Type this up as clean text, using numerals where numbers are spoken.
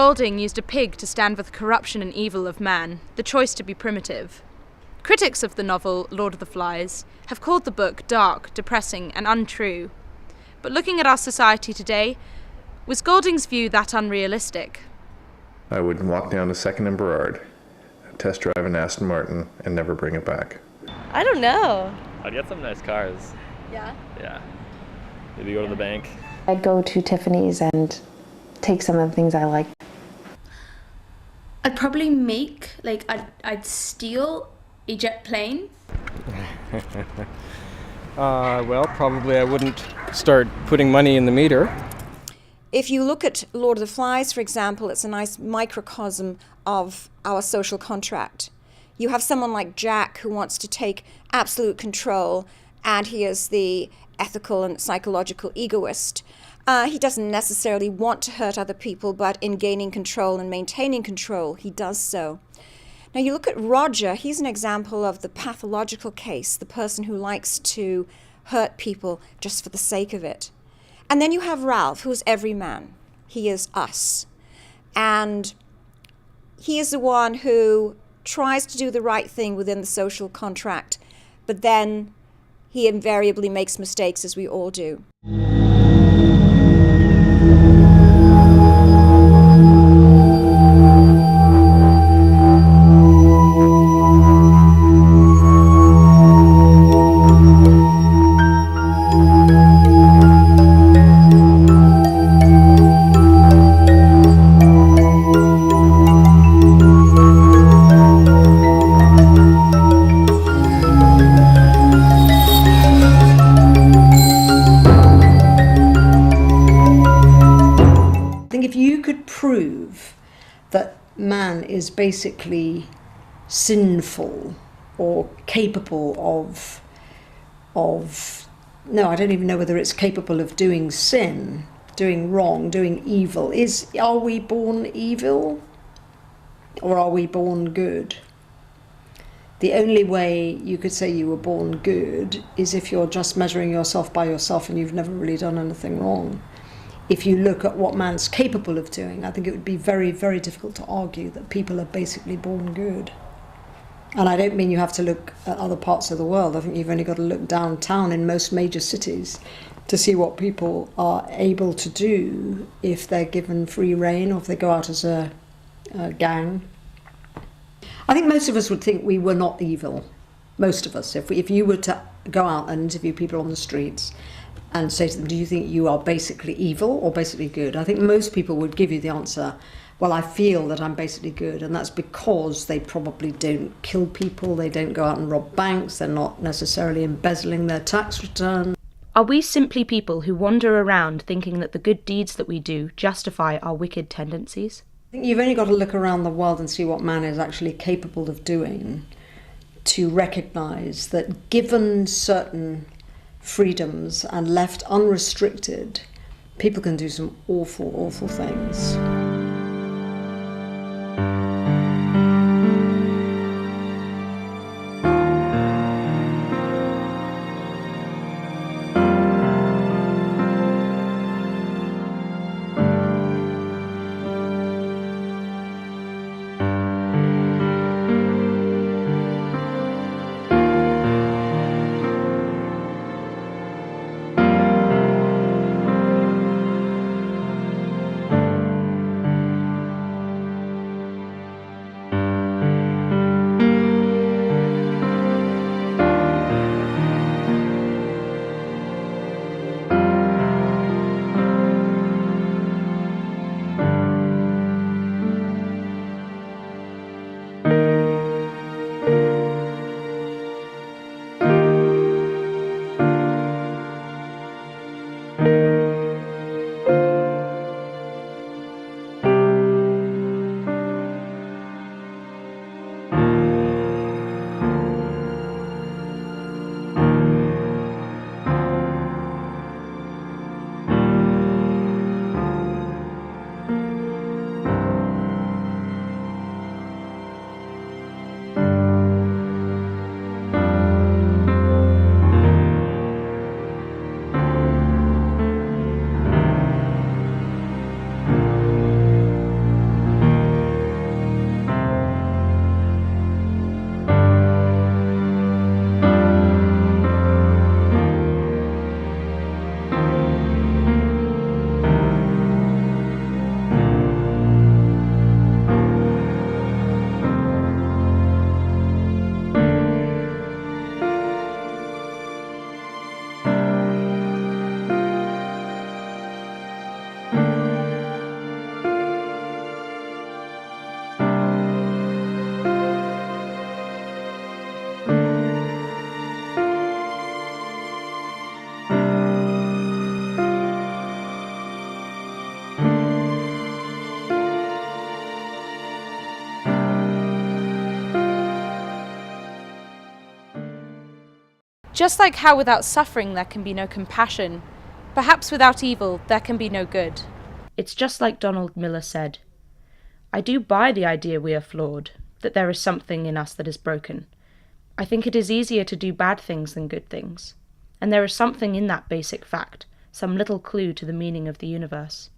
Golding used a pig to stand for the corruption and evil of man, the choice to be primitive. Critics of the novel Lord of the Flies have called the book dark, depressing, and untrue. But looking at our society today, was Golding's view that unrealistic? I would walk down to 2nd and Burrard, test drive an Aston Martin, and never bring it back. I don't know. I'd get some nice cars. Yeah? Yeah. Maybe go to the bank. I'd go to Tiffany's and take some of the things I like. I'd probably I'd steal a jet plane. Well, probably I wouldn't start putting money in the meter. If you look at Lord of the Flies, for example, it's a nice microcosm of our social contract. You have someone like Jack who wants to take absolute control, and he is the ethical and psychological egoist. He doesn't necessarily want to hurt other people, but in gaining control and maintaining control, he does so. Now you look at Roger, he's an example of the pathological case, the person who likes to hurt people just for the sake of it. And then you have Ralph, who is every man. He is us. And he is the one who tries to do the right thing within the social contract, but then he invariably makes mistakes, as we all do. Man is basically sinful or capable of no, I don't even know whether it's capable of doing sin, doing wrong, doing evil. Are we born evil or are we born good? The only way you could say you were born good is if you're just measuring yourself by yourself and you've never really done anything wrong. If you look at what man's capable of doing, I think it would be very, very difficult to argue that people are basically born good. And I don't mean you have to look at other parts of the world. I think you've only got to look downtown in most major cities to see what people are able to do if they're given free rein or if they go out as a gang. I think most of us would think we were not evil. Most of us. If you were to go out and interview people on the streets and say to them, do you think you are basically evil or basically good? I think most people would give you the answer, well, I feel that I'm basically good. And that's because they probably don't kill people, they don't go out and rob banks, they're not necessarily embezzling their tax return. Are we simply people who wander around thinking that the good deeds that we do justify our wicked tendencies? I think you've only got to look around the world and see what man is actually capable of doing to recognise that given certain freedoms and left unrestricted, people can do some awful, awful things. Just like how without suffering there can be no compassion, perhaps without evil there can be no good. It's just like Donald Miller said. I do buy the idea we are flawed, that there is something in us that is broken. I think it is easier to do bad things than good things. And there is something in that basic fact, some little clue to the meaning of the universe.